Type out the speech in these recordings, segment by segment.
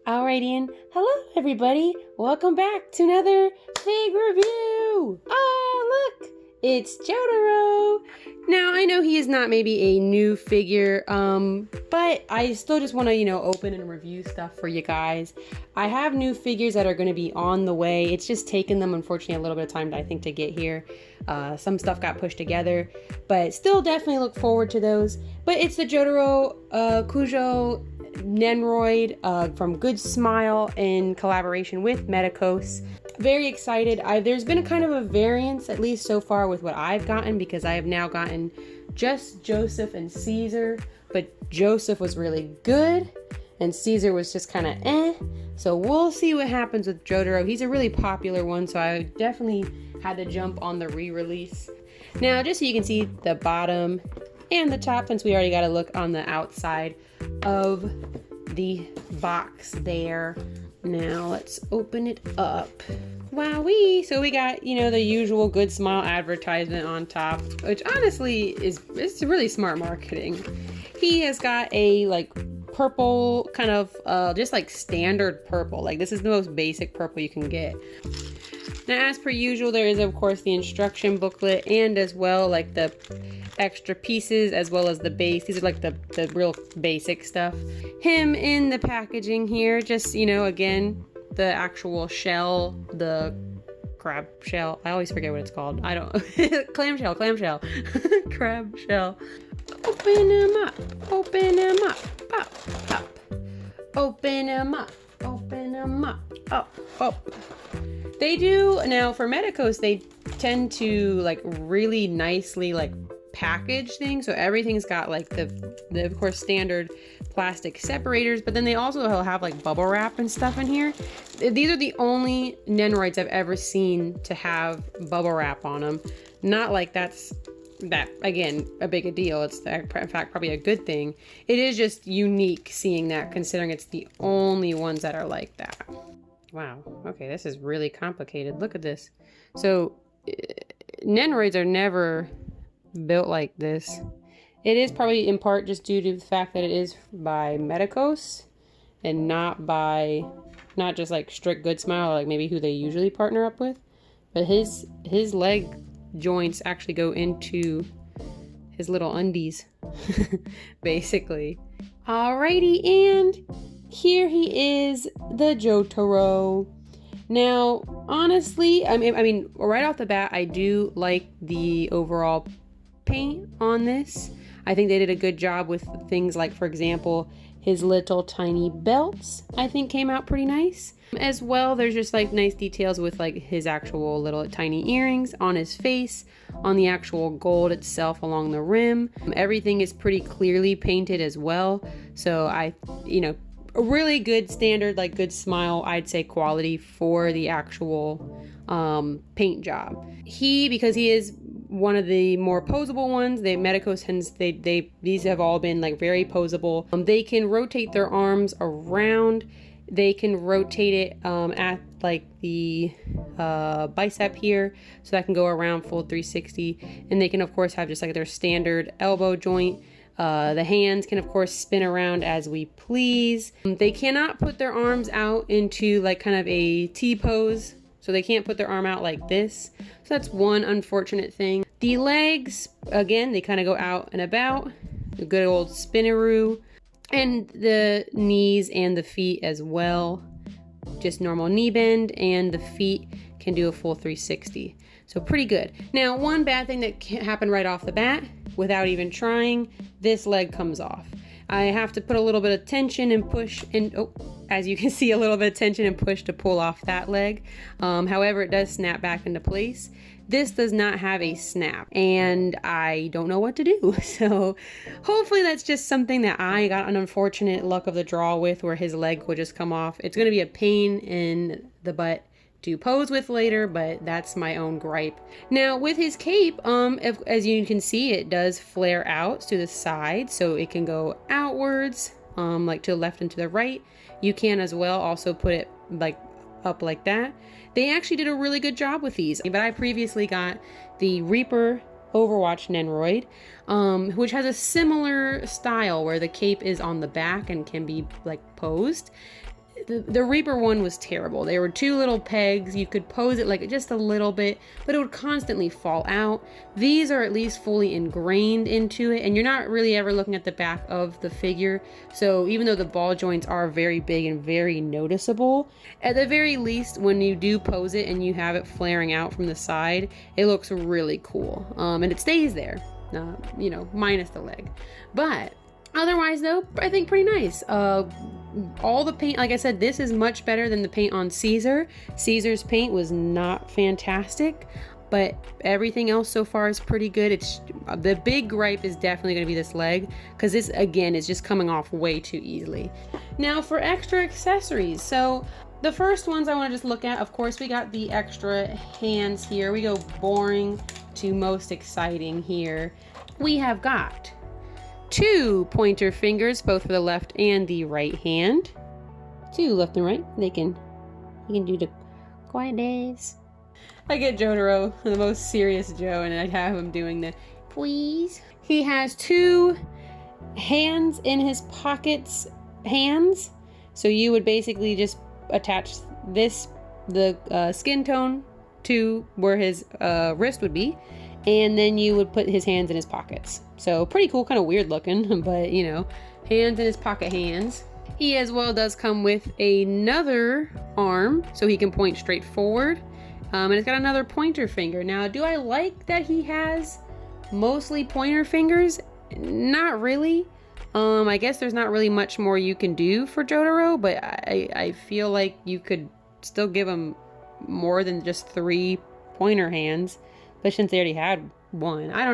Alrighty, and hello everybody. Welcome back to another fig review. Ah, look, it's Jotaro. Now I know he is not maybe a new figure, but I still just want to, open and review stuff for you guys. I have new figures that are going to be on the way. It's just taken them, unfortunately, a little bit of time, I think, to get here. Some stuff got pushed together, but still definitely look forward to those. But it's the Jotaro, Kujo, Nendoroid from Goodsmile in collaboration with Medicos. Very excited. There's been a kind of a variance, at least so far, with what I've gotten, because I have now gotten just Joseph and Caesar, but Joseph was really good and Caesar was just kind of eh. So we'll see what happens with Jotaro. He's a really popular one, so I definitely had to jump on the re-release. Now, just so you can see the bottom and the top, since we already got a look on the outside of the box there. Now let's open it up. Wowee! So we got, the usual Goodsmile advertisement on top, which honestly it's really smart marketing. He has got a purple kind of just standard purple. This is the most basic purple you can get. Now, as per usual, there is of course the instruction booklet and as well the extra pieces as well as the base. These are the real basic stuff. Him in the packaging here, just again, the actual shell, the crab shell. I always forget what it's called. I don't clamshell. Crab shell. Open them up. Pop. Open them up. Oh. They do, now for Medicos, they tend to really nicely package things. So everything's got the of course standard plastic separators, but then they also have bubble wrap and stuff in here. These are the only Nendoroids I've ever seen to have bubble wrap on them. Not that's again a big deal. It's in fact probably a good thing. It is just unique seeing that, considering it's the only ones that are like that. Wow, okay, this is really complicated. Look at this. So Nendoroids are never built like this. It is probably in part just due to the fact that it is by Medicos and not just strict Goodsmile, maybe who they usually partner up with. But his leg joints actually go into his little undies, basically. Alrighty, and here he is, the Jotaro. Now, honestly, I mean, right off the bat, I do like the overall paint on this. I think they did a good job with things for example, his little tiny belts, I think came out pretty nice. As well, there's just nice details with his actual little tiny earrings on his face, on the actual gold itself along the rim. Everything is pretty clearly painted as well. So a really good standard, Goodsmile, I'd say, quality for the actual paint job. Because he is one of the more posable ones, Medicos tends, these have all been very posable. They can rotate their arms around. They can rotate it at the bicep here, so that can go around full 360. And they can of course have just their standard elbow joint. The hands can of course spin around as we please. They cannot put their arms out into kind of a T pose. So they can't put their arm out like this. So that's one unfortunate thing. The legs, again, they kind of go out and about. The good old spinaroo. And the knees and the feet as well. Just normal knee bend, and the feet can do a full 360. So pretty good. Now, one bad thing that happened right off the bat, without even trying, this leg comes off. I have to put a little bit of tension and push, and as you can see, a little bit of tension and push to pull off that leg. However, it does snap back into place. This does not have a snap, and I don't know what to do. So hopefully that's just something that I got an unfortunate luck of the draw with, where his leg will just come off. It's going to be a pain in the butt to pose with later, but that's my own gripe. Now with his cape, as you can see, it does flare out to the side, so it can go outwards, to the left and to the right. You can as well also put it up like that. They actually did a really good job with these, but I previously got the Reaper Overwatch Nendoroid, which has a similar style where the cape is on the back and can be posed. the Reaper one was terrible. There were two little pegs. You could pose it like just a little bit, but it would constantly fall out. These are at least fully ingrained into it, and you're not really ever looking at the back of the figure. So even though the ball joints are very big and very noticeable, at the very least, when you do pose it and you have it flaring out from the side, it looks really cool. And it stays there, you know, minus the leg. But otherwise though, I think pretty nice. All the paint, like I said, this is much better than the paint on Caesar. Caesar's paint was not fantastic, but everything else so far is pretty good. It's the big gripe is definitely going to be this leg, because this again is just coming off way too easily. Now for extra accessories, so the first ones I want to just look at, of course, we got the extra hands here. We go boring to most exciting here. We have got 2 pointer fingers, both for the left and the right hand. 2 left and right. You can do the quiet days. I get Jotaro, the most serious Joe, and I'd have him doing the please. He has 2 hands in his pockets, hands. So you would basically just attach the skin tone to where his wrist would be, and then you would put his hands in his pockets. So pretty cool, kind of weird looking, but you know, hands in his pocket hands. He as well does come with another arm, so he can point straight forward. And it's got another pointer finger. Now, do I like that he has mostly pointer fingers? Not really. I guess there's not really much more you can do for Jotaro, but I feel like you could still give him more than just 3 pointer hands. But since they already had one, I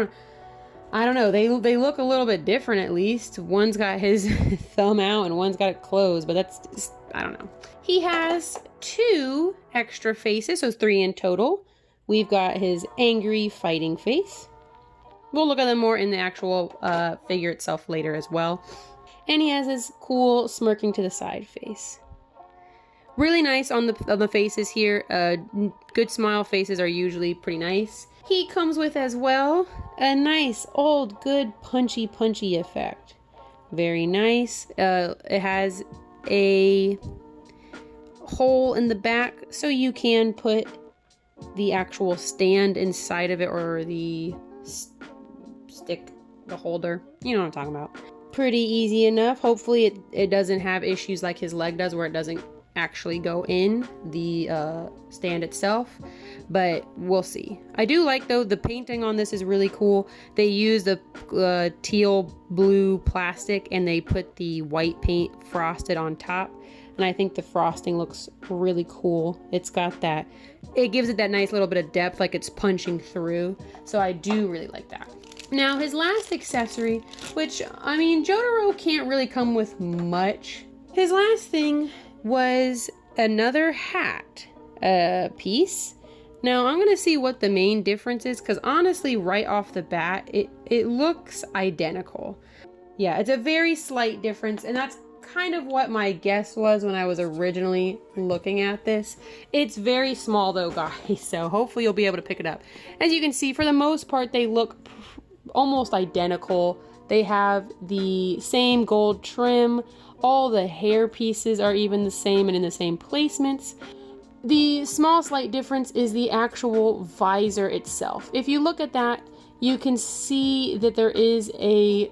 don't know. They look a little bit different at least. One's got his thumb out and one's got it closed, but that's just, I don't know. He has 2 extra faces, so 3 in total. We've got his angry fighting face. We'll look at them more in the actual figure itself later as well. And he has his cool smirking to the side face. Really nice on the faces here. Good smile faces are usually pretty nice. He comes with as well a nice old good punchy effect. Very nice. It has a hole in the back so you can put the actual stand inside of it, or the stick, the holder. You know what I'm talking about. Pretty easy enough. Hopefully it doesn't have issues like his leg does, where it doesn't actually go in the stand itself, but we'll see. I do like though the painting on this is really cool. They use the teal blue plastic and they put the white paint frosted on top, and I think the frosting looks really cool. It's got that, it gives it that nice little bit of depth, like it's punching through, so I do really like that. Now his last accessory, which I mean Jotaro can't really come with much. His last thing was another hat piece. Now I'm gonna see what the main difference is, because honestly right off the bat it looks identical. Yeah, it's a very slight difference, and that's kind of what my guess was when I was originally looking at this. It's very small though, guys, so hopefully you'll be able to pick it up. As you can see, for the most part they look almost identical. They have the same gold trim. All the hair pieces are even the same and in the same placements. The small slight difference is the actual visor itself. If you look at that, you can see that there is a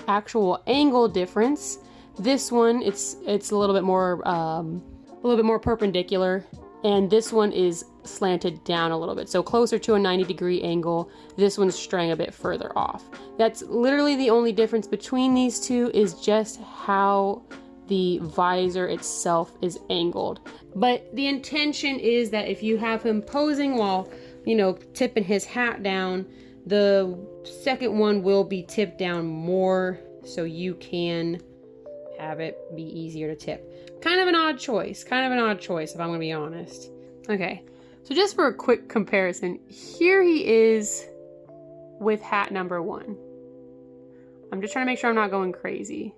actual angle difference. This one, it's a little bit more perpendicular, and this one is slanted down a little bit, so closer to a 90-degree angle. This one's straying a bit further off. That's literally the only difference between these two, is just how the visor itself is angled. But the intention is that if you have him posing while, you know, tipping his hat down, the second one will be tipped down more so you can have it be easier to tip. Kind of an odd choice if I'm gonna be honest. Okay, so just for a quick comparison, here he is with hat number 1. I'm just trying to make sure I'm not going crazy.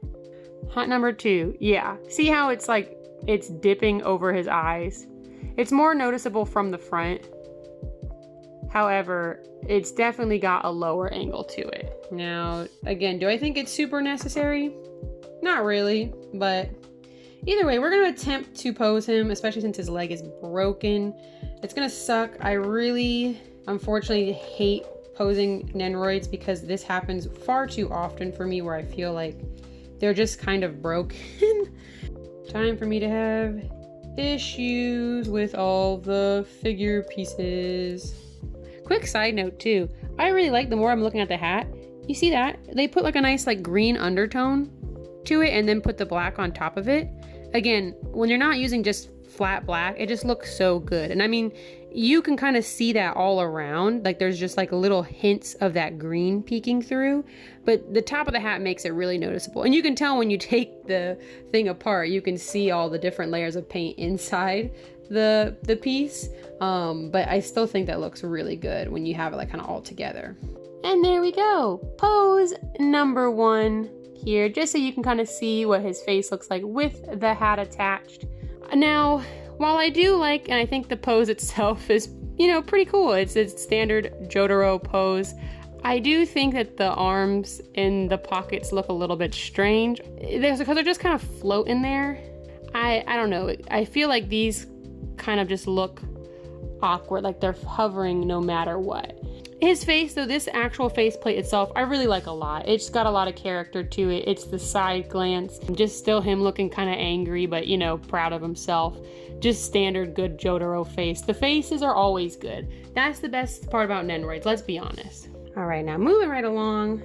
Hat number 2, yeah. See how it's like, it's dipping over his eyes? It's more noticeable from the front. However, it's definitely got a lower angle to it. Now, again, do I think it's super necessary? Not really, but Either way, we're going to attempt to pose him, especially since his leg is broken. It's going to suck. I really, unfortunately, hate posing Nendoroids because this happens far too often for me where I feel like they're just kind of broken. Time for me to have issues with all the figure pieces. Quick side note too, I really like the more I'm looking at the hat. You see that? They put like a nice like green undertone to it and then put the black on top of it. Again, when you're not using just flat black, it just looks so good. And I mean, you can kind of see that all around. Like there's just like little hints of that green peeking through, but the top of the hat makes it really noticeable. And you can tell when you take the thing apart, you can see all the different layers of paint inside the piece. But I still think that looks really good when you have it like kind of all together. And there we go. Pose number 1 here, just so you can kind of see what his face looks like with the hat attached. Now, while I do like, and I think the pose itself is, you know, pretty cool. It's a standard Jotaro pose. I do think that the arms and the pockets look a little bit strange. Because they're just kind of floating there. I don't know. I feel like these kind of just look awkward, like they're hovering no matter what. His face, though, this actual faceplate itself, I really like a lot. It's got a lot of character to it. It's the side glance, just still him looking kind of angry, but, you know, proud of himself. Just standard good Jotaro face. The faces are always good. That's the best part about Nendoroids, let's be honest. All right, now moving right along.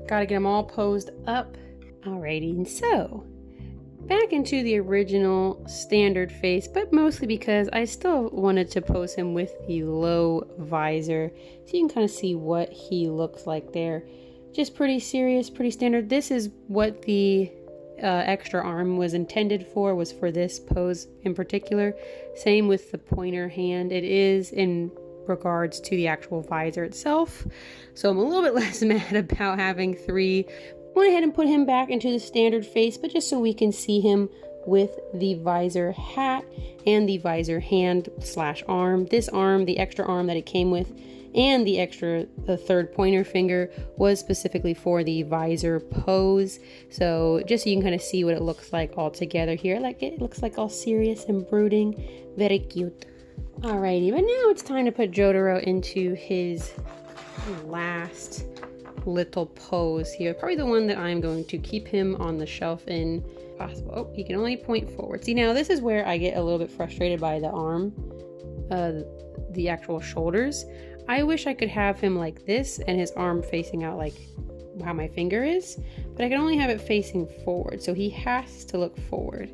Gotta get them all posed up. Alrighty, and so back into the original standard face, but mostly because I still wanted to pose him with the low visor so you can kind of see what he looks like there. Just pretty serious, pretty standard. This is what the extra arm was intended for, was for this pose in particular. Same with the pointer hand. It is in regards to the actual visor itself, so I'm a little bit less mad about having 3. Went ahead and put him back into the standard face, but just so we can see him with the visor hat and the visor hand / arm. This arm, the extra arm that it came with, and the third pointer finger was specifically for the visor pose. So just so you can kind of see what it looks like all together here. Like it looks like all serious and brooding. Very cute. Alrighty, but now it's time to put Jotaro into his last little pose here. Probably the one that I'm going to keep him on the shelf in possible. Oh, he can only point forward. See, now this is where I get a little bit frustrated by the arm, the actual shoulders. I wish I could have him like this and his arm facing out like how my finger is, but I can only have it facing forward, so he has to look forward.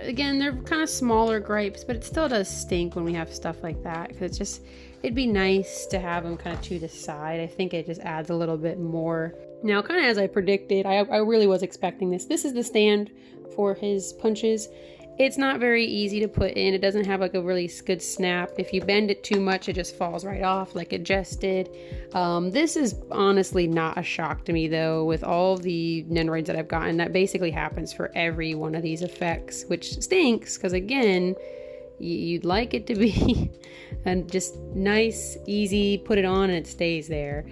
Again, they're kind of smaller gripes, but it still does stink when we have stuff like that, because it'd be nice to have them kind of to the side. I think it just adds a little bit more. Now, kind of as I predicted, I really was expecting this. This is the stand for his punches. It's not very easy to put in. It doesn't have like a really good snap. If you bend it too much, it just falls right off like it just did. This is honestly not a shock to me though. With all the Nendoroids that I've gotten, that basically happens for every one of these effects, which stinks because again, you'd like it to be and just nice, easy, put it on and it stays there.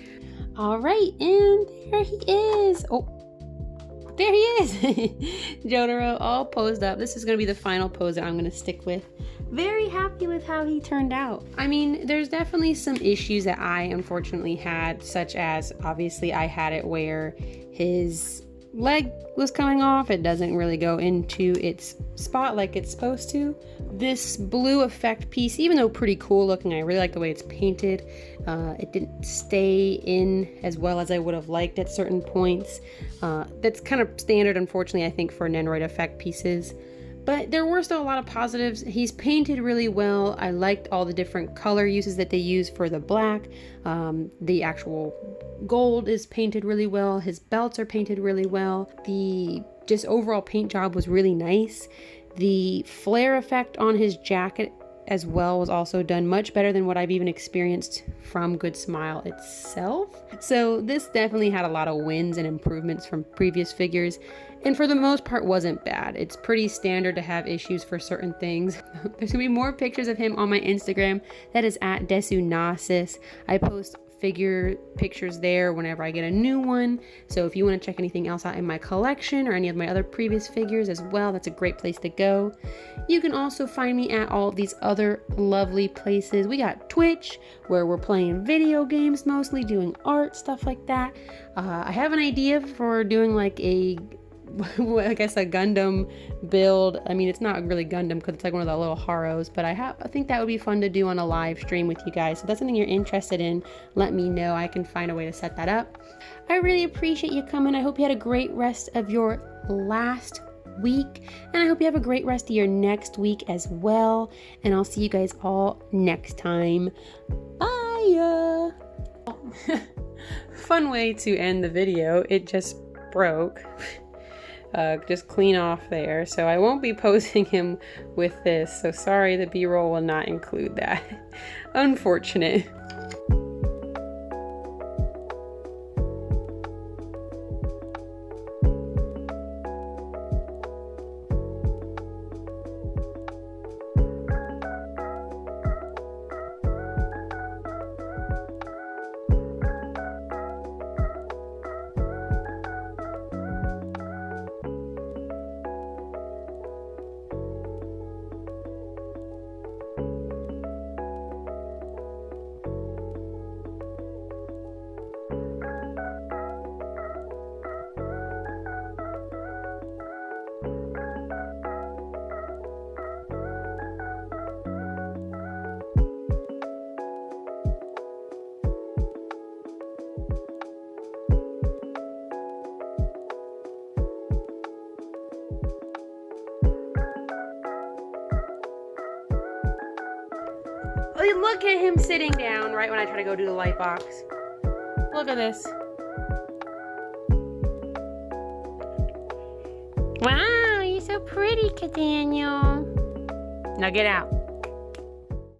All right, and there he is. Oh, there he is. Jotaro all posed up. This is going to be the final pose that I'm going to stick with. Very happy with how he turned out. I mean, there's definitely some issues that I unfortunately had, such as obviously I had it where his leg was coming off. It doesn't really go into its spot like it's supposed to. This blue effect piece, even though pretty cool looking, I really like the way it's painted. It didn't stay in as well as I would have liked at certain points. That's kind of standard, unfortunately, I think, for Nendoroid effect pieces. But there were still a lot of positives. He's painted really well. I liked all the different color uses that they use for the black. The actual gold is painted really well. His belts are painted really well. The just overall paint job was really nice. The flare effect on his jacket as well was also done much better than what I've even experienced from Goodsmile itself. So this definitely had a lot of wins and improvements from previous figures, and for the most part wasn't bad. It's pretty standard to have issues for certain things. There's gonna be more pictures of him on my Instagram. That is at Desunasis. I post figure pictures there whenever I get a new one. So if you want to check anything else out in my collection or any of my other previous figures as well, that's a great place to go. You can also find me at all of these other lovely places. We got Twitch, where we're playing video games mostly, doing art, stuff like that. I have an idea for doing like I guess a Gundam build. I mean, it's not really Gundam because it's like one of the little Haros, but I think that would be fun to do on a live stream with you guys. So if that's something you're interested in, let me know. I can find a way to set that up. I really appreciate you coming. I hope you had a great rest of your last week, and I hope you have a great rest of your next week as well. And I'll see you guys all next time. Bye. Fun way to end the video. It just broke. Just clean off there. So I won't be posing him with this. So sorry, the B-roll will not include that. Unfortunate. Look at him sitting down right when I try to go do the light box. Look at this. Wow, you're so pretty, Daniel. Now get out.